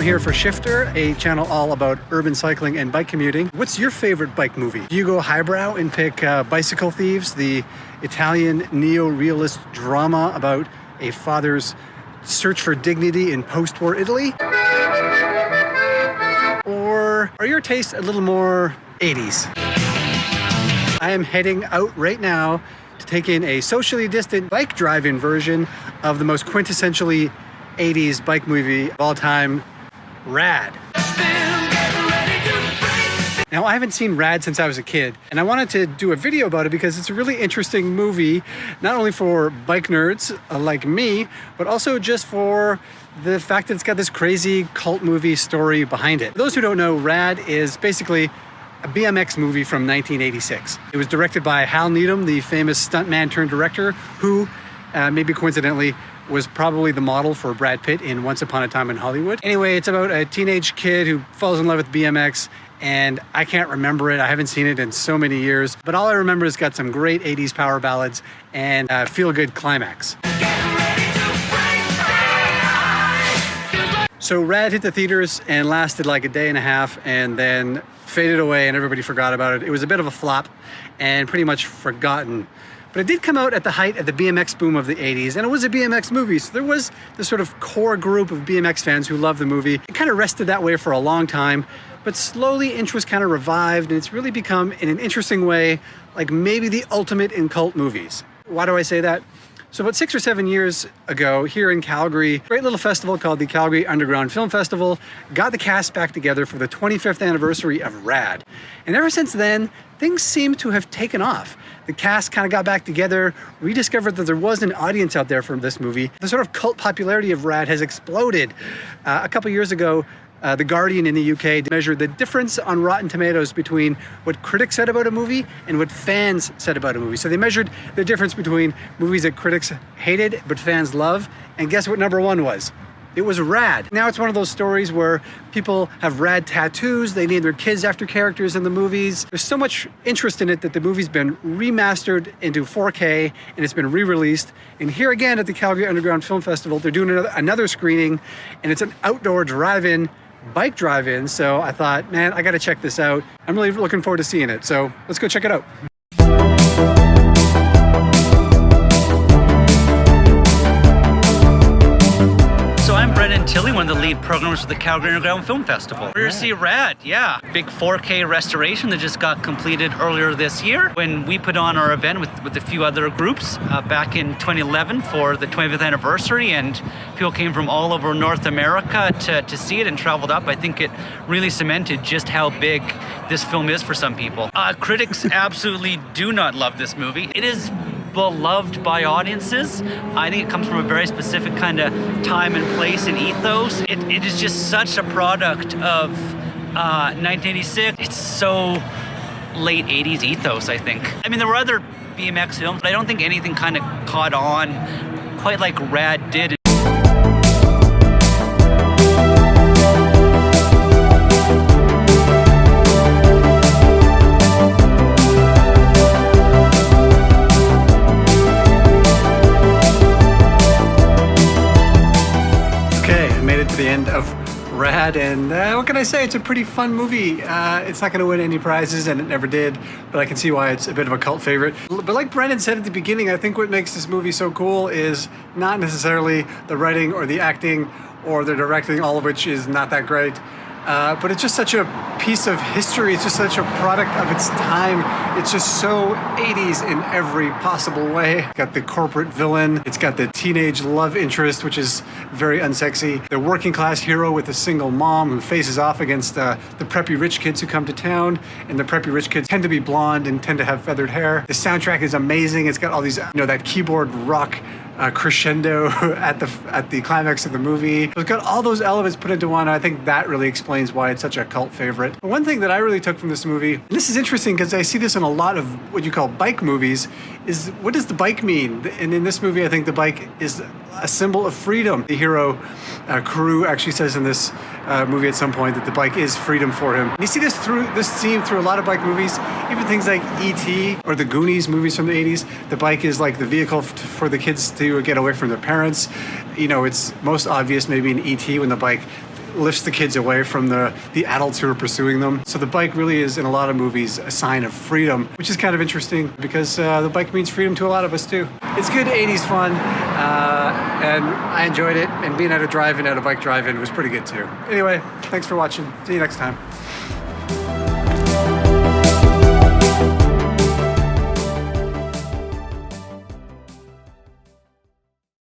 here for Shifter, a channel all about urban cycling and bike commuting. What's your favorite bike movie? Do you go highbrow and pick Bicycle Thieves, the Italian neo-realist drama about a father's search for dignity in post-war Italy? Or are your tastes a little more 80s? I am heading out right now to take in a socially distant bike drive-in version of the most quintessentially 80s bike movie of all time, Rad. Now, I haven't seen Rad since I was a kid, and I wanted to do a video about it because it's a really interesting movie, not only for bike nerds like me, but also just for the fact that it's got this crazy cult movie story behind it. For those who don't know, Rad is basically a BMX movie from 1986. It was directed by Hal Needham, the famous stuntman turned director, who, maybe coincidentally, was probably the model for Brad Pitt in Once Upon a Time in Hollywood. Anyway, it's about a teenage kid who falls in love with BMX, and I can't remember it. I haven't seen it in so many years, but all I remember is it's got some great 80s power ballads and a feel-good climax. So Rad hit the theaters and lasted like a day and a half and then faded away and everybody forgot about it. It was a bit of a flop and pretty much forgotten. But it did come out at the height of the BMX boom of the 80s, and it was a BMX movie, so there was this sort of core group of BMX fans who loved the movie. It kind of rested that way for a long time, but slowly interest kind of revived, and it's really become, in an interesting way, like maybe the ultimate in cult movies. Why do I say that? So about 6 or 7 years ago, here in Calgary, a great little festival called the Calgary Underground Film Festival got the cast back together for the 25th anniversary of Rad. And ever since then, things seem to have taken off. The cast kind of got back together, rediscovered that there was an audience out there for this movie. The sort of cult popularity of Rad has exploded. A couple years ago, The Guardian in the UK measured the difference on Rotten Tomatoes between what critics said about a movie and what fans said about a movie. So they measured the difference between movies that critics hated but fans love, and guess what number one was? It was Rad. Now it's one of those stories where people have Rad tattoos, they name their kids after characters in the movies. There's so much interest in it that the movie's been remastered into 4K and it's been re-released. And here again at the Calgary Underground Film Festival, they're doing another screening, and it's an outdoor drive-in, bike drive-in. So I thought, man, I gotta check this out. I'm really looking forward to seeing it. So let's go check it out. One of the lead programmers for the Calgary Underground Film Festival. We're here to see Rad, yeah. Big 4K restoration that just got completed earlier this year when we put on our event with a few other groups back in 2011 for the 25th anniversary, and people came from all over North America to see it and traveled up. I think it really cemented just how big this film is for some people. Critics absolutely do not love this movie. It is beloved by audiences. I think it comes from a very specific kind of time and place and ethos. It is just such a product of 1986. It's so late 80s ethos, I think. I mean, there were other BMX films, but I don't think anything kind of caught on quite like Rad did. The end of Rad, and what can I say? It's a pretty fun movie. It's not going to win any prizes, and it never did, but I can see why it's a bit of a cult favorite. But like Brendan said at the beginning, I think what makes this movie so cool is not necessarily the writing or the acting or the directing, all of which is not that great. But it's just such a piece of history. It's just such a product of its time. It's just so 80s in every possible way. It's got the corporate villain. It's got the teenage love interest, which is very unsexy. The working class hero with a single mom who faces off against the preppy rich kids who come to town. And the preppy rich kids tend to be blonde and tend to have feathered hair. The soundtrack is amazing. It's got all these, that keyboard rock crescendo at the climax of the movie. It's got all those elements put into one. I think that really explains why it's such a cult favorite. But one thing that I really took from this movie, and this is interesting because I see this in a lot of what you call bike movies, is what does the bike mean? And in this movie, I think the bike is a symbol of freedom. The hero, Karoo, actually says in this movie at some point that the bike is freedom for him. And you see this theme through a lot of bike movies, even things like E.T. or the Goonies movies from the 80s. The bike is like the vehicle for the kids to get away from their parents. It's most obvious maybe in E.T. when the bike lifts the kids away from the adults who are pursuing them. So the bike really is, in a lot of movies, a sign of freedom, which is kind of interesting because the bike means freedom to a lot of us too. It's good 80s fun, and I enjoyed it, and being at a bike drive-in was pretty good too. Anyway, thanks for watching. See you next time.